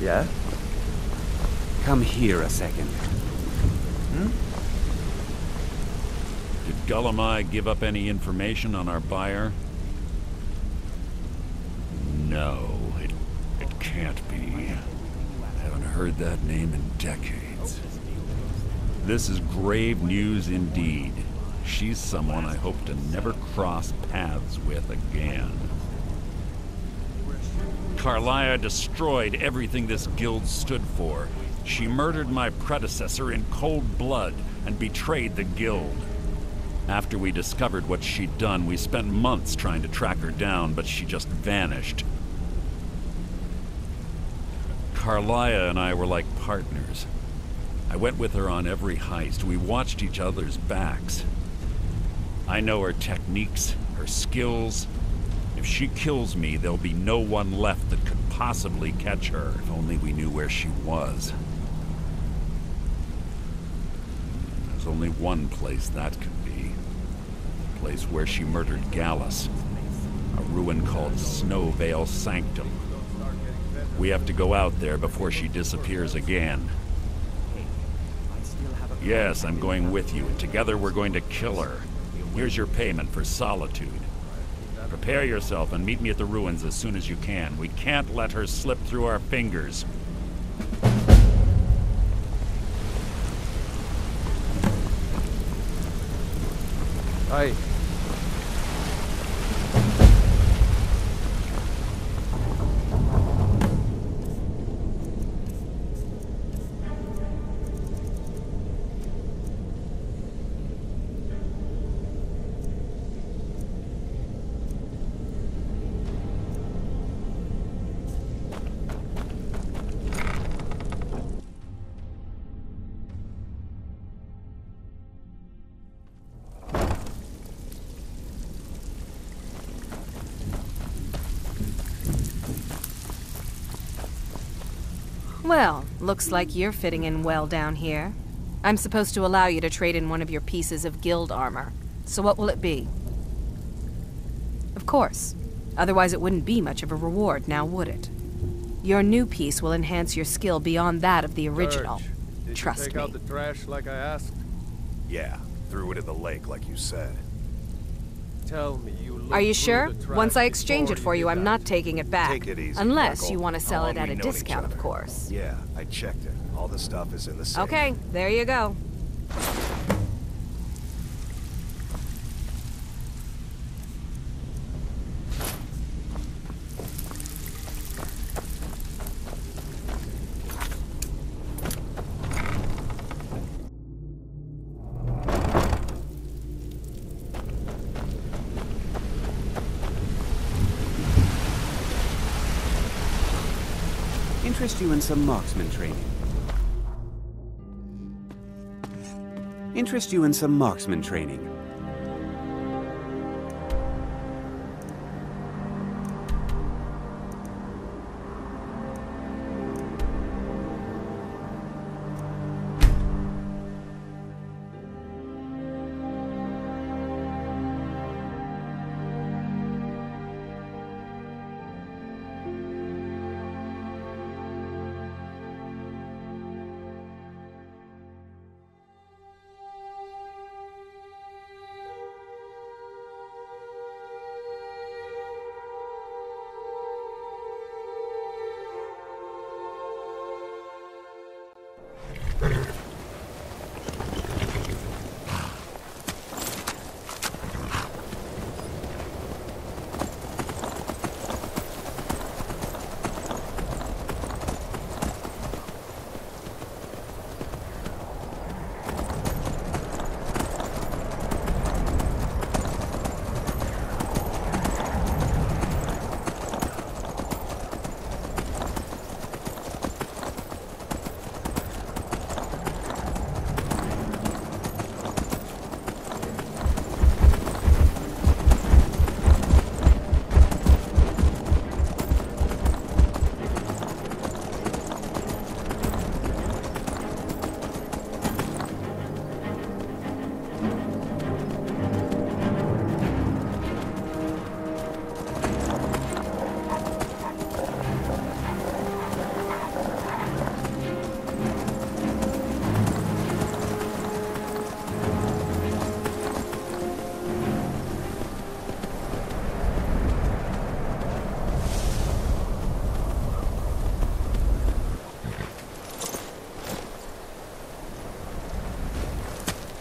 Yeah? Come here a second. Did Gullamai give up any information on our buyer? No, it can't be. I haven't heard that name in decades. This is grave news indeed. She's someone I hope to never cross paths with again. Carlia destroyed everything this guild stood for. She murdered my predecessor in cold blood and betrayed the guild. After we discovered what she'd done, we spent months trying to track her down, but she just vanished. Carlia and I were like partners. I went with her on every heist. We watched each other's backs. I know her techniques, her skills. If she kills me, there'll be no one left that could possibly catch her. If only we knew where she was. There's only one place that could be. The place where she murdered Gallus. A ruin called Snowvale Sanctum. We have to go out there before she disappears again. Yes, I'm going with you, and together we're going to kill her. Here's your payment for solitude. Prepare yourself and meet me at the ruins as soon as you can. We can't let her slip through our fingers. Aye. Well, looks like you're fitting in well down here. I'm supposed to allow you to trade in one of your pieces of guild armor. So what will it be? Of course. Otherwise it wouldn't be much of a reward, now would it? Your new piece will enhance your skill beyond that of the original. Trust me. Did you take out the trash like I asked? Yeah, threw it in the lake like you said. Tell me you looked Are you through sure? the trash Once I exchange it before for you, did I'm that. not taking it back. Take it easy, Unless Michael. you want to sell How it long at a we known each discount, of other? course. Yeah, I checked it. All the stuff is in the safe. Okay, there you go. Interest you in some marksman training. Interest you in some marksman training.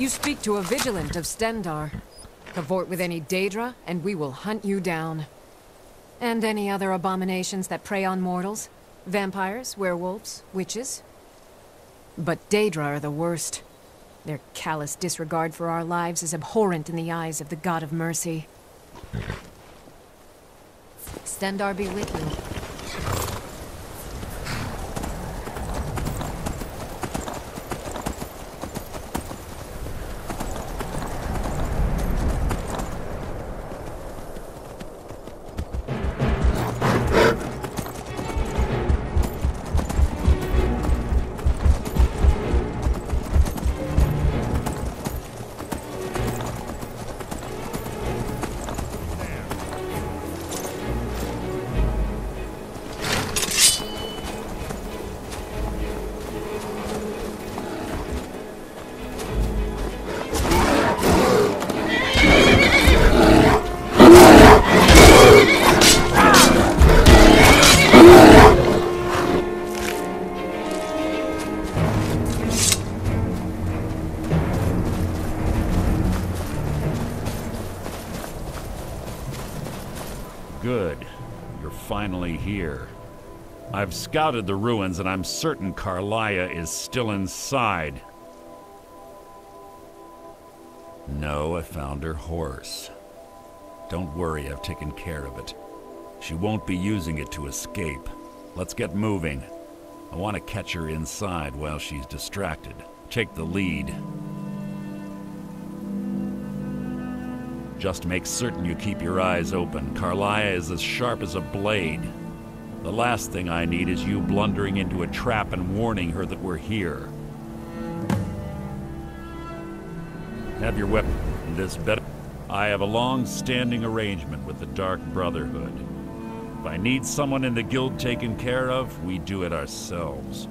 You speak to a vigilant of Stendar. Cavort with any Daedra, and we will hunt you down. And any other abominations that prey on mortals. Vampires, werewolves, witches. But Daedra are the worst. Their callous disregard for our lives is abhorrent in the eyes of the God of Mercy. Stendar be with you. Good. You're finally here. I've scouted the ruins and I'm certain Carlia is still inside. No, I found her horse. Don't worry, I've taken care of it. She won't be using it to escape. Let's get moving. I want to catch her inside while she's distracted. Take the lead. Just make certain you keep your eyes open. Carlia is as sharp as a blade. The last thing I need is you blundering into a trap and warning her that we're here. Have your weapon. This better. I have a long-standing arrangement with the Dark Brotherhood. If I need someone in the guild taken care of, we do it ourselves.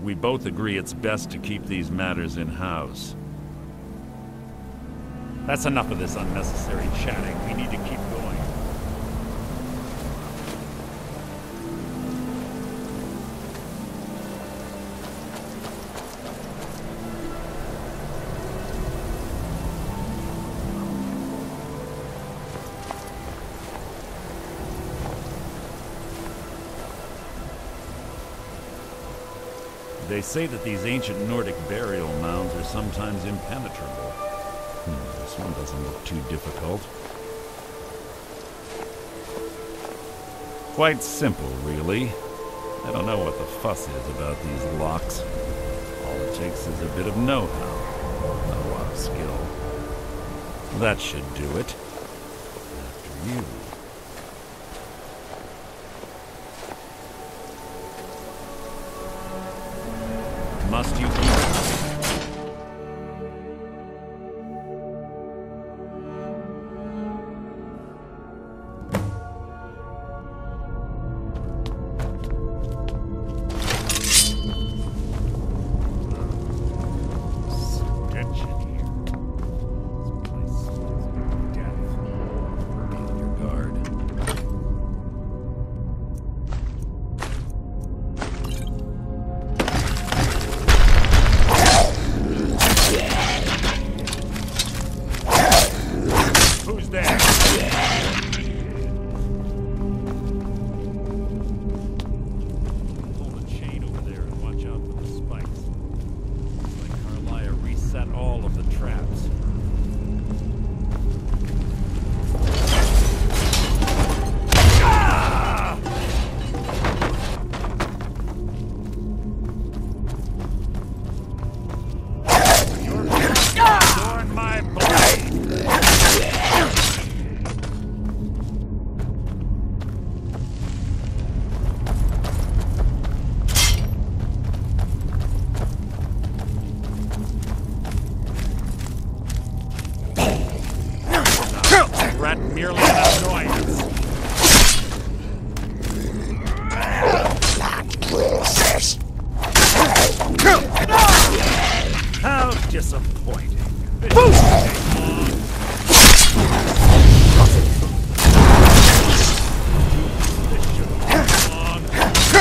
We both agree it's best to keep these matters in-house. That's enough of this unnecessary chatting. We need to keep going. They say that these ancient Nordic burial mounds are sometimes impenetrable. This one doesn't look too difficult. Quite simple, really. I don't know what the fuss is about these locks. All it takes is a bit of know-how, not a lot of skill. That should do it. After you. Must you eat? Merely an annoyance. How disappointing. This shouldn't take long. This shouldn't take long.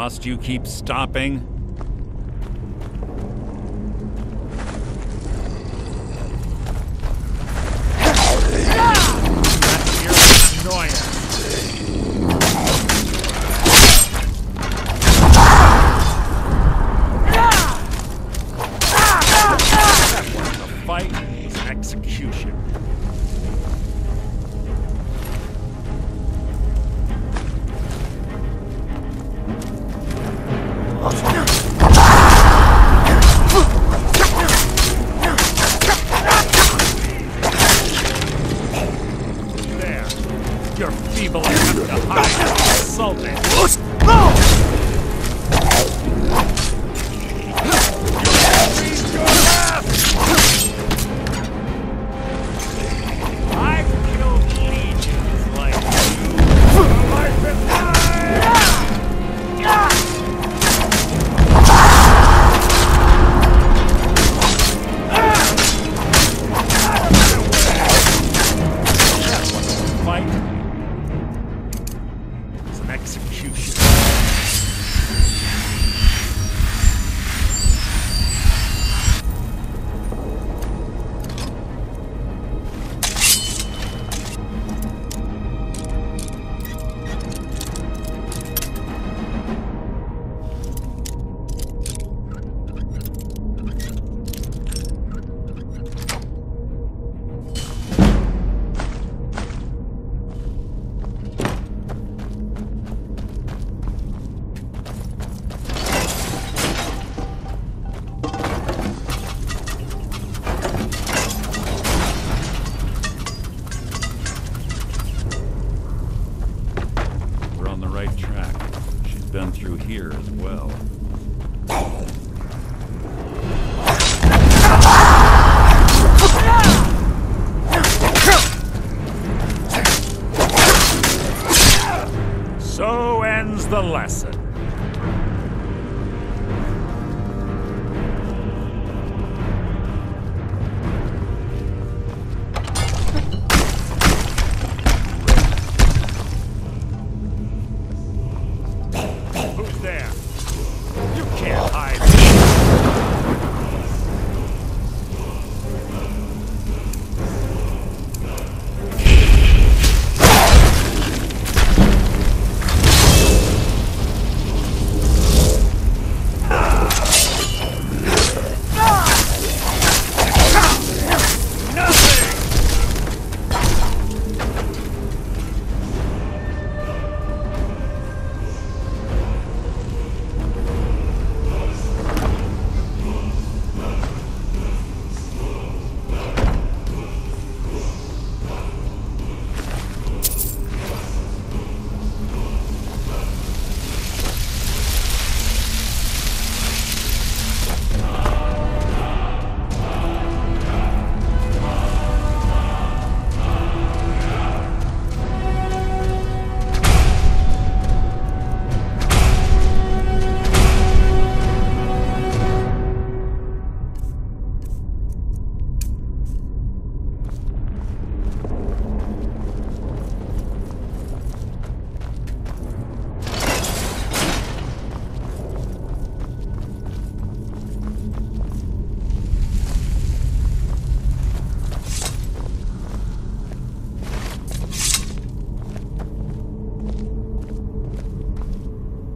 Must you keep stopping? That's your annoyance. That wasn't a fight, it was an execution. There. Your feeble attempt to hide is insulting. I've killed legions like you. Life is mine! Fight. It's an execution. We're on the right track. She's been through here as well. So ends the lesson. Who's there? You can't hide.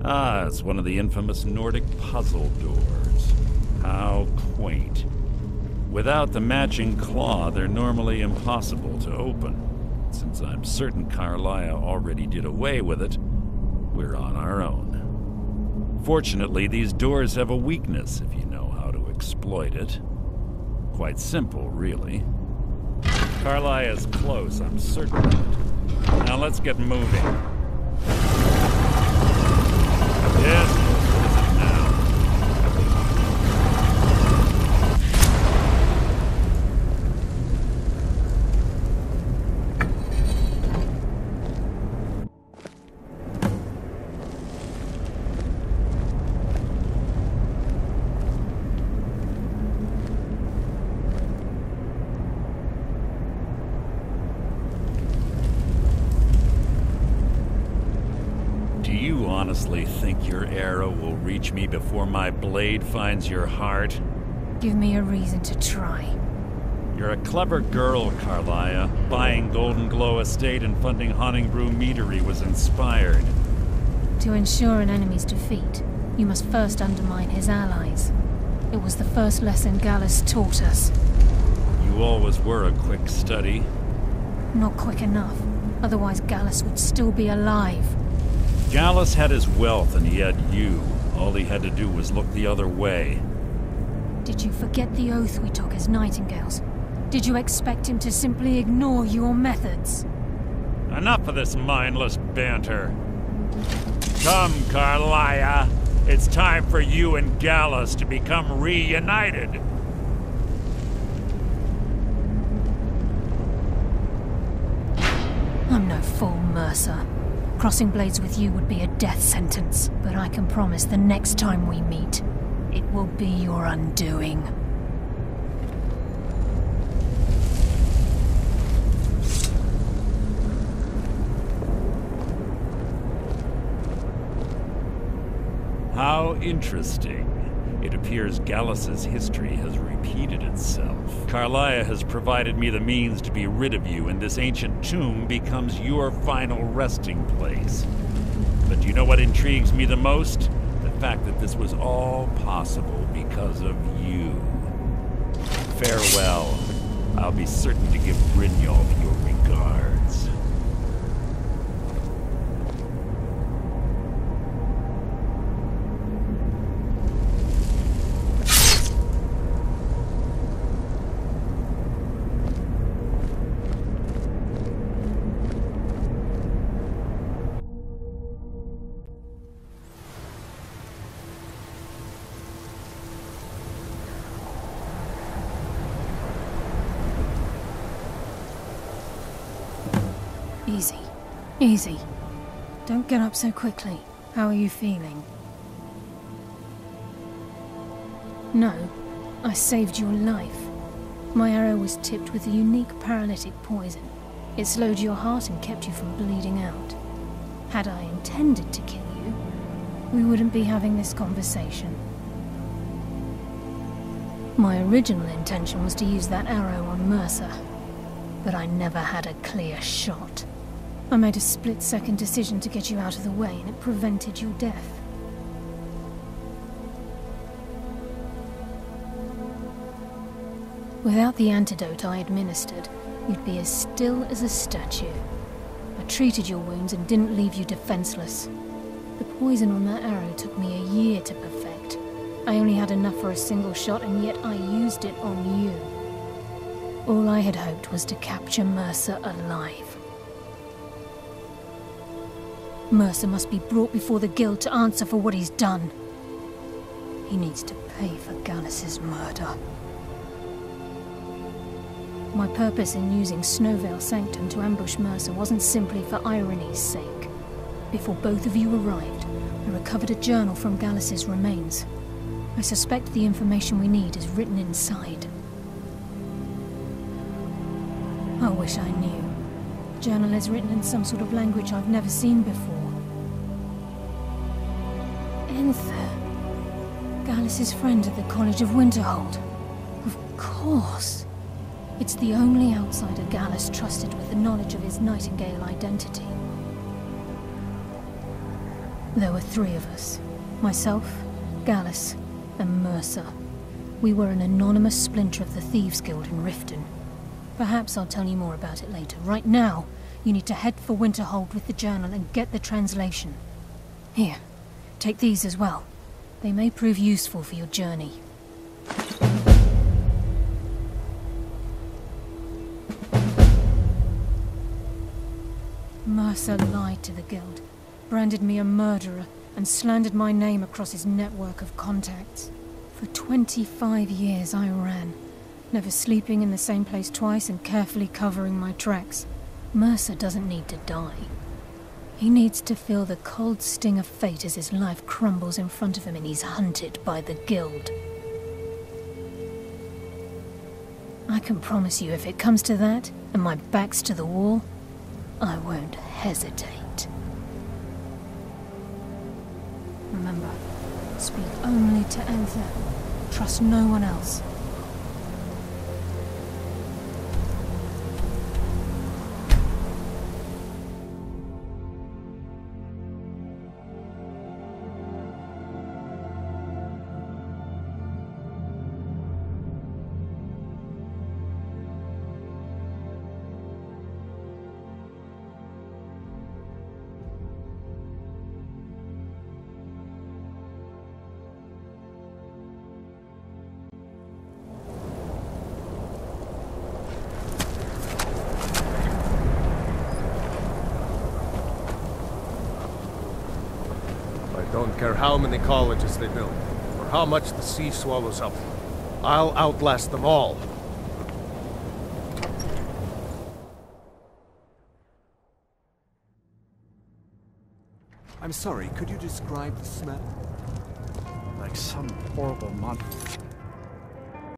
Ah, it's one of the infamous Nordic puzzle doors. How quaint. Without the matching claw, they're normally impossible to open. Since I'm certain Carlia already did away with it, we're on our own. Fortunately, these doors have a weakness if you know how to exploit it. Quite simple, really. Carlia is close, I'm certain of it. Now let's get moving. Yes, now. honestly think your arrow will reach me before my blade finds your heart? Give me a reason to try. You're a clever girl, Carlia. Buying Golden Glow Estate and funding Haunting Brew Meadery was inspired. To ensure an enemy's defeat, you must first undermine his allies. It was the first lesson Gallus taught us. You always were a quick study. Not quick enough. Otherwise Gallus would still be alive. Gallus had his wealth and he had you. All he had to do was look the other way. Did you forget the oath we took as Nightingales? Did you expect him to simply ignore your methods? Enough of this mindless banter. Come, Carlia. It's time for you and Gallus to become reunited. I'm no fool, Mercer. Crossing blades with you would be a death sentence, but I can promise the next time we meet, it will be your undoing. How interesting. It appears Gallus's history has repeated itself. Carlia has provided me the means to be rid of you, and this ancient tomb becomes your final resting place. But do you know what intrigues me the most? The fact that this was all possible because of you. Farewell. I'll be certain to give Brynjolf your regards. Easy. Easy. Don't get up so quickly. How are you feeling? No. I saved your life. My arrow was tipped with a unique paralytic poison. It slowed your heart and kept you from bleeding out. Had I intended to kill you, we wouldn't be having this conversation. My original intention was to use that arrow on Mercer, but I never had a clear shot. I made a split-second decision to get you out of the way, and it prevented your death. Without the antidote I administered, you'd be as still as a statue. I treated your wounds and didn't leave you defenseless. The poison on that arrow took me a year to perfect. I only had enough for a single shot, and yet I used it on you. All I had hoped was to capture Mercer alive. Mercer must be brought before the Guild to answer for what he's done. He needs to pay for Gallus's murder. My purpose in using Snowvale Sanctum to ambush Mercer wasn't simply for irony's sake. Before both of you arrived, I recovered a journal from Gallus's remains. I suspect the information we need is written inside. I wish I knew. The journal is written in some sort of language I've never seen before. Enther. Gallus's friend at the College of Winterhold. Of course. It's the only outsider Gallus trusted with the knowledge of his Nightingale identity. There were three of us. Myself, Gallus, and Mercer. We were an anonymous splinter of the Thieves Guild in Riften. Perhaps I'll tell you more about it later. Right now, you need to head for Winterhold with the journal and get the translation. Here, take these as well. They may prove useful for your journey. Mercer lied to the Guild, branded me a murderer, and slandered my name across his network of contacts. For 25 years I ran, never sleeping in the same place twice and carefully covering my tracks. Mercer doesn't need to die. He needs to feel the cold sting of fate as his life crumbles in front of him and he's hunted by the Guild. I can promise you, if it comes to that, and my back's to the wall, I won't hesitate. remember. Speak only to Enther. Trust no one else. I don't care how many colleges they build, or how much the sea swallows up. I'll outlast them all. I'm sorry, could you describe the smell? Like some horrible monster.